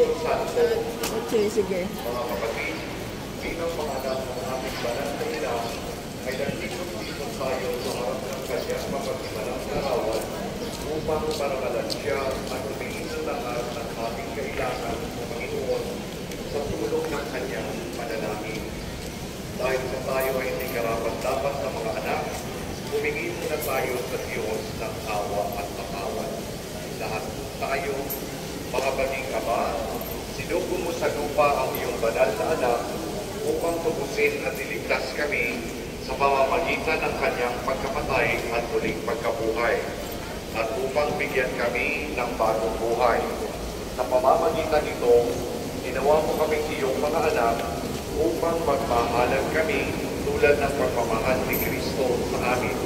Espiritu Santo. Okay, sige. Mga kapatid, bilang mga anak ng aming banal na ina, ay nagtipon-tipon tayo sa harap ng kanyang mapaghimalang larawan upang parangalan siya at tumingin sa lahat ng aming kailangan ng Panginoon sa tulong ng kanyang panalangin. Dahil sa tayo ay hindi karapat-dapat na mga anak, humingi muna tayo sa Diyos ng awa at katawan. Lahat po tayo, mga baging Ama, sinugo mo sa lupa ang iyong banal na anak upang tubusin at iligtas kami sa pamamagitan ng kanyang pagkamatay at muling pagkabuhay, at upang bigyan kami ng bagong buhay. Sa pamamagitan nito, ginawa mo kaming iyong mga anak upang magmahalan kami tulad ng pagmamahal ni Kristo sa amin.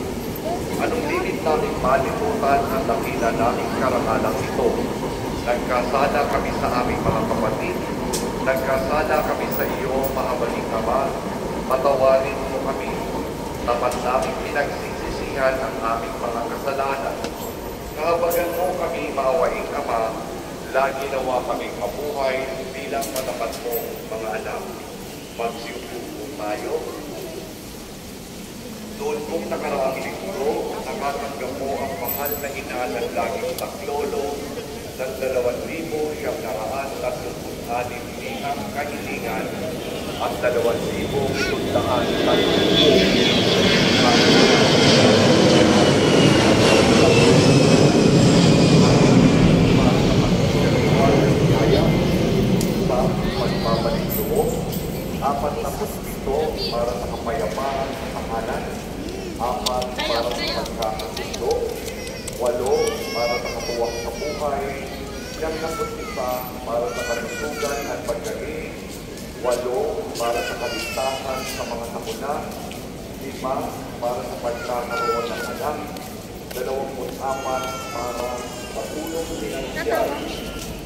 Anong limit naming malimutan ang dakila naming karangalang ito? Nagkasala kami sa aming mga kapatid, nagkasala kami sa iyo, mahabaging Ama, patawarin mo kami. Tapat naming pinagsisisihan ang aming mga kasalanan. Kahabagan mo kami, maawaing Ama, lagi nawa kaming mabuhay bilang matapat mong mga anak. Magsiupo po tayo. Noon pong nakaraang linggo, nakatanggap mo ang mahal na ina ng laging taklolo ng 2,936 liham kahilingan at 2,730 pagpapalik loob, 47 para sa kapayapaan sa tahanan, 4 para sa pagkakasundo, 8 para sa katuwang sa buhay, 71 para sa kalusugan at paggaling, 8 para sa kaligtasan sa mga sakuna, 5 para sa pagkakaroon ng anak, 24 para sa tulong pinansyal,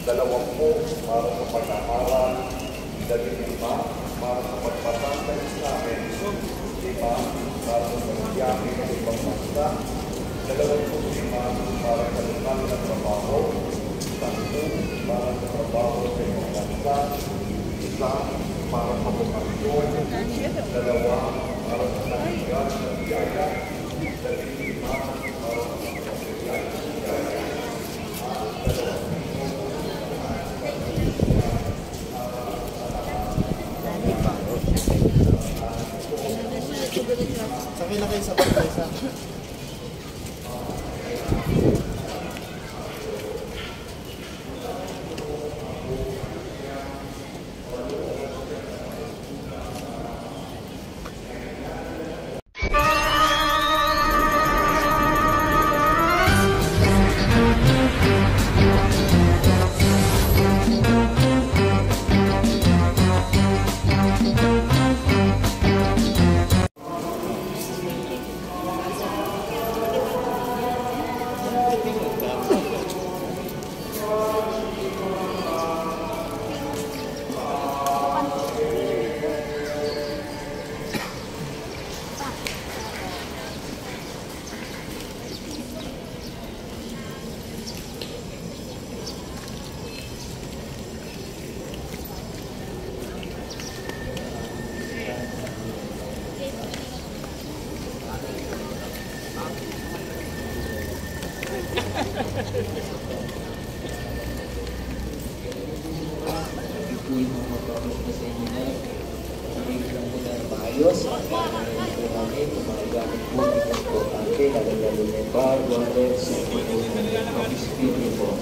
20 para sa pag-aaral, 15 para sa pagpapantay sa amin, 5 para sa pagbiyahe ng ibang bansa, 25 para sa lokal na trabaho, 10 para sa trabaho sa ibang bansa, 1 para sa bukasyon, 2 para sa naligan ng biyaya, 15 para sa pagpapagyan ng biyaya, Sakay na kayo sa pagkaisa.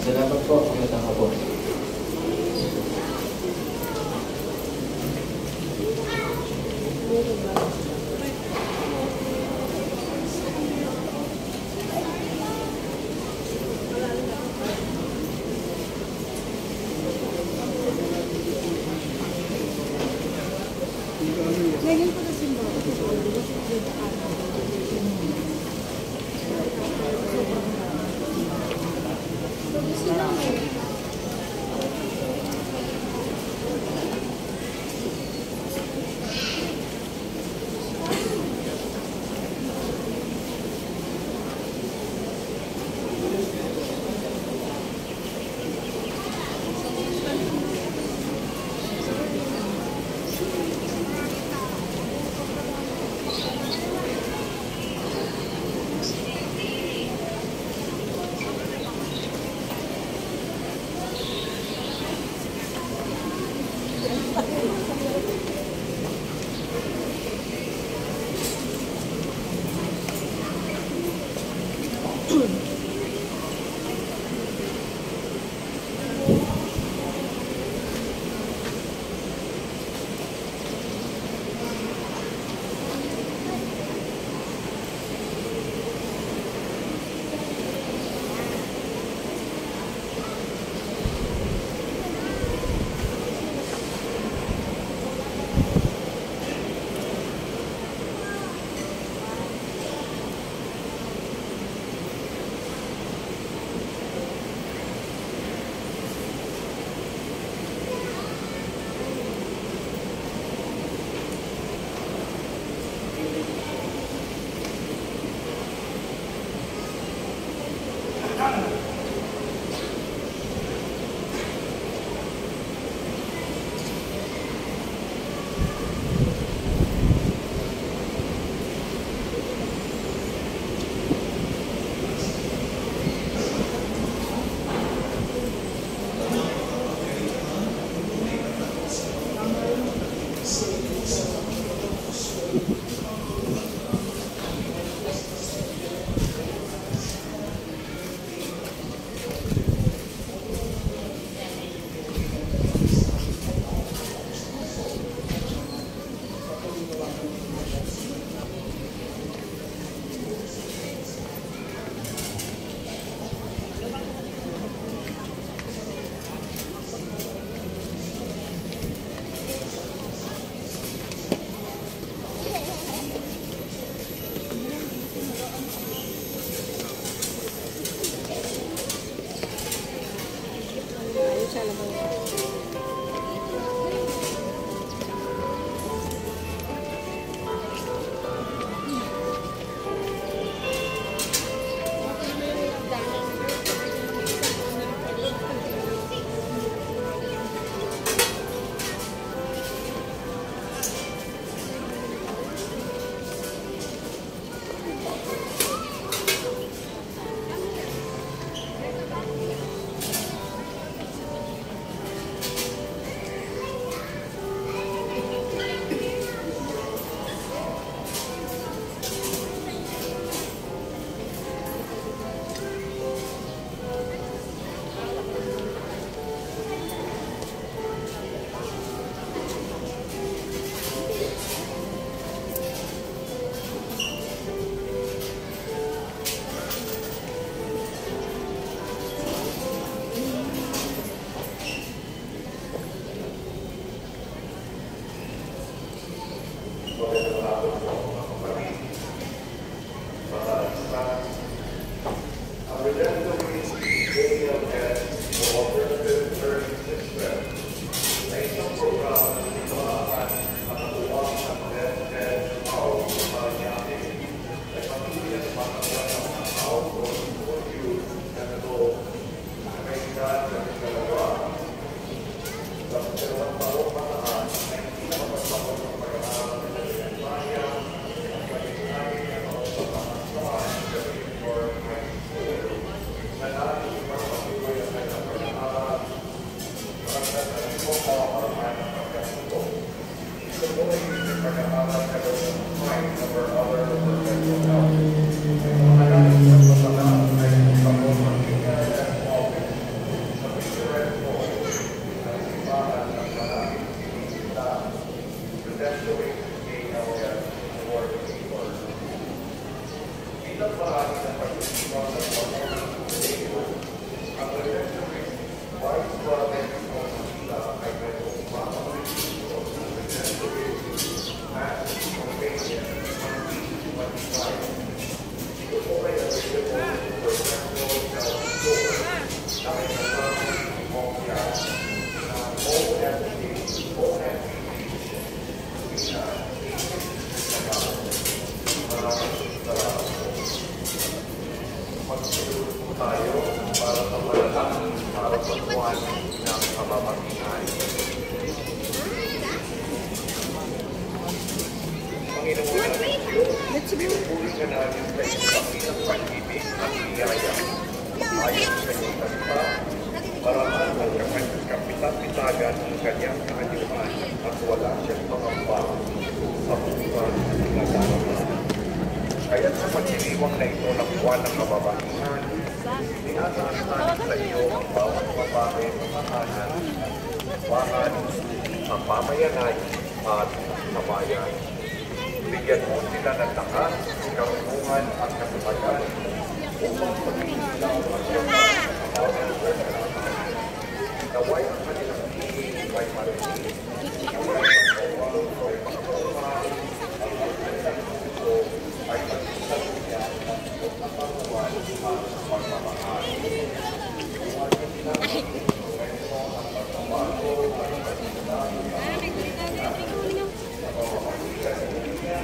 Salamat po, magandang hapon. Ngayon ko na simba. sa labas. Let's go. Paraan ang kapitag-pitagan ng kanyang kaanyuan at wala siyang pangamba sa buwan na darama. Kaya't sa pagdiriwang na ito ng buwan ng kababaihan, tinataasan sa iyo ang bawat babae ng makanan, bahan, ang pamayanay at kabayan. Bigyan mo sila ng lakas, karunungan at kasutagan upang pag-iilaw at yaman ang bawat pagkakataon. Naway ang kanilang hingin ay marinig, naway ang bawal ay makakuha, ang kanilang puso ay magsisan niya at pagkakaruan at pagmamahal. Iwanan nila ang kwento at pagbabago at pagkakaroon sa pamamagitan niya.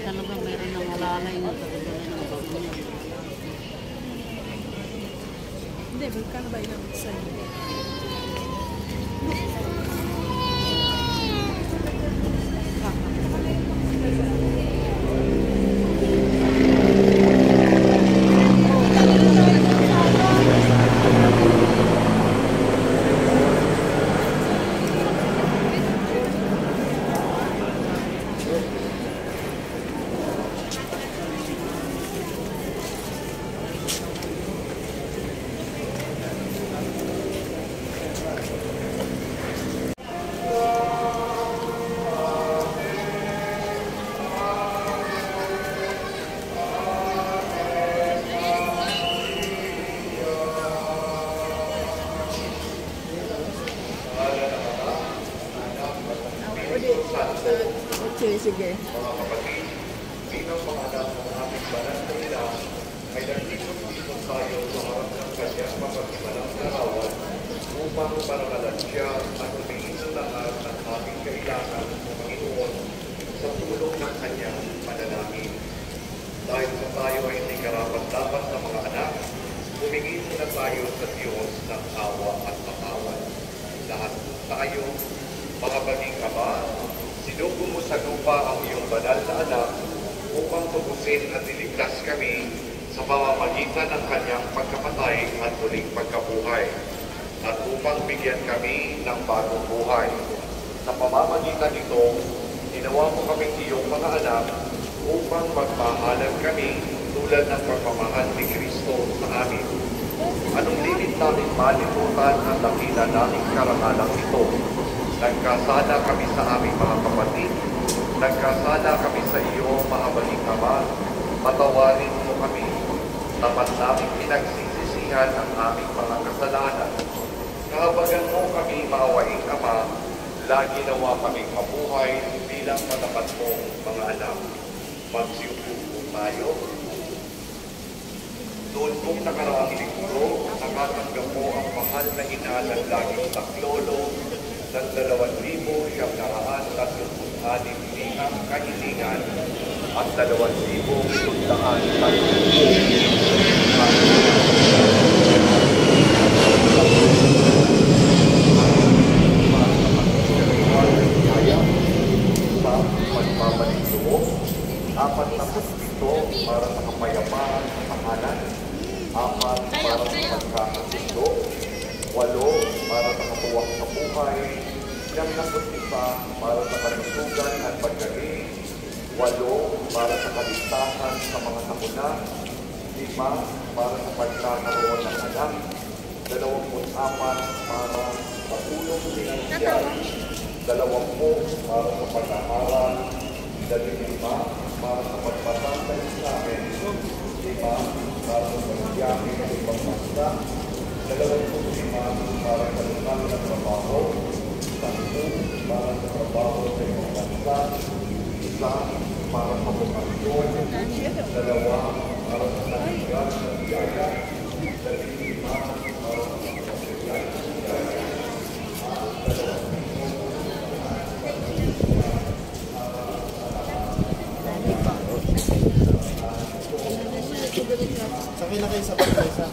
Talaga meron nang alalay na talaga ng bagong. Hindi, magkano ba ilang sa'yo? sige. Mga kapatid, bilang mga anak ng aming banal na ina, ay nagtitong-titong tayo sa harap ng kanyang mapaghimalang larawan upang parangalan siya at humihin ng lahat ng aming kailangan ng Panginoon sa tulong ng kanyang panalangin. Dahil sa tayo ay hindi karapat-dapat na mga anak, humingi muna tayo sa Diyos ng awa at patawad. Lahat tayo, mga baging Ama, sinugo mo sa lupa ang iyong banal na anak upang tubusin at iligtas kami sa pamamagitan ng kanyang pagkamatay at muling pagkabuhay, at upang bigyan kami ng bagong buhay. Sa pamamagitan nito, ginawa mo kami iyong mga anak upang magmahalan kami tulad ng pagmamahal ni Kristo sa amin. Anong lilit namin malimutan ang dakila naming karangalang ito? Nagkasala kami sa aming mga kapatid, nagkasala kami sa iyo, mahabaging Ama, patawarin mo kami. Tapat namin pinagsisisihan ang aming mga kasalanan. Kahabagan mo kami, maawaing Ama, lagi nawa kaming mabuhay bilang matapat mong mga anak. Magsiupo tayo. Doon kong nakaraang linggo, nakatanggap mo ang mahal na ina ng laging taklolo ng 2,936 liang kahilingan at 2,000 para sa kapayapaan sa tahanan, 4 para sa pagkakasundo, 8 para sa katuwang sa buhay, 91 para sa kalusugan at paggaling, 8 para sa kaligtasan sa mga sakuna, 5 para sa pagkakaroon ng anak, 24 para sa tulong pinansyal, 20 para sa pag-aaral, 15 para sa pagpapantay sa amin, 5 para sa pagbiyahe ng ibang bansa, 25 para sa lokal na trabaho, 10 para sa trabaho sa ibang bansa, 1 para sa bukasyon, 2 para sa natigas na biyaya, 15 para sa pagpapagyan ng biyaya, Sakay na kayo sa pagkaisa.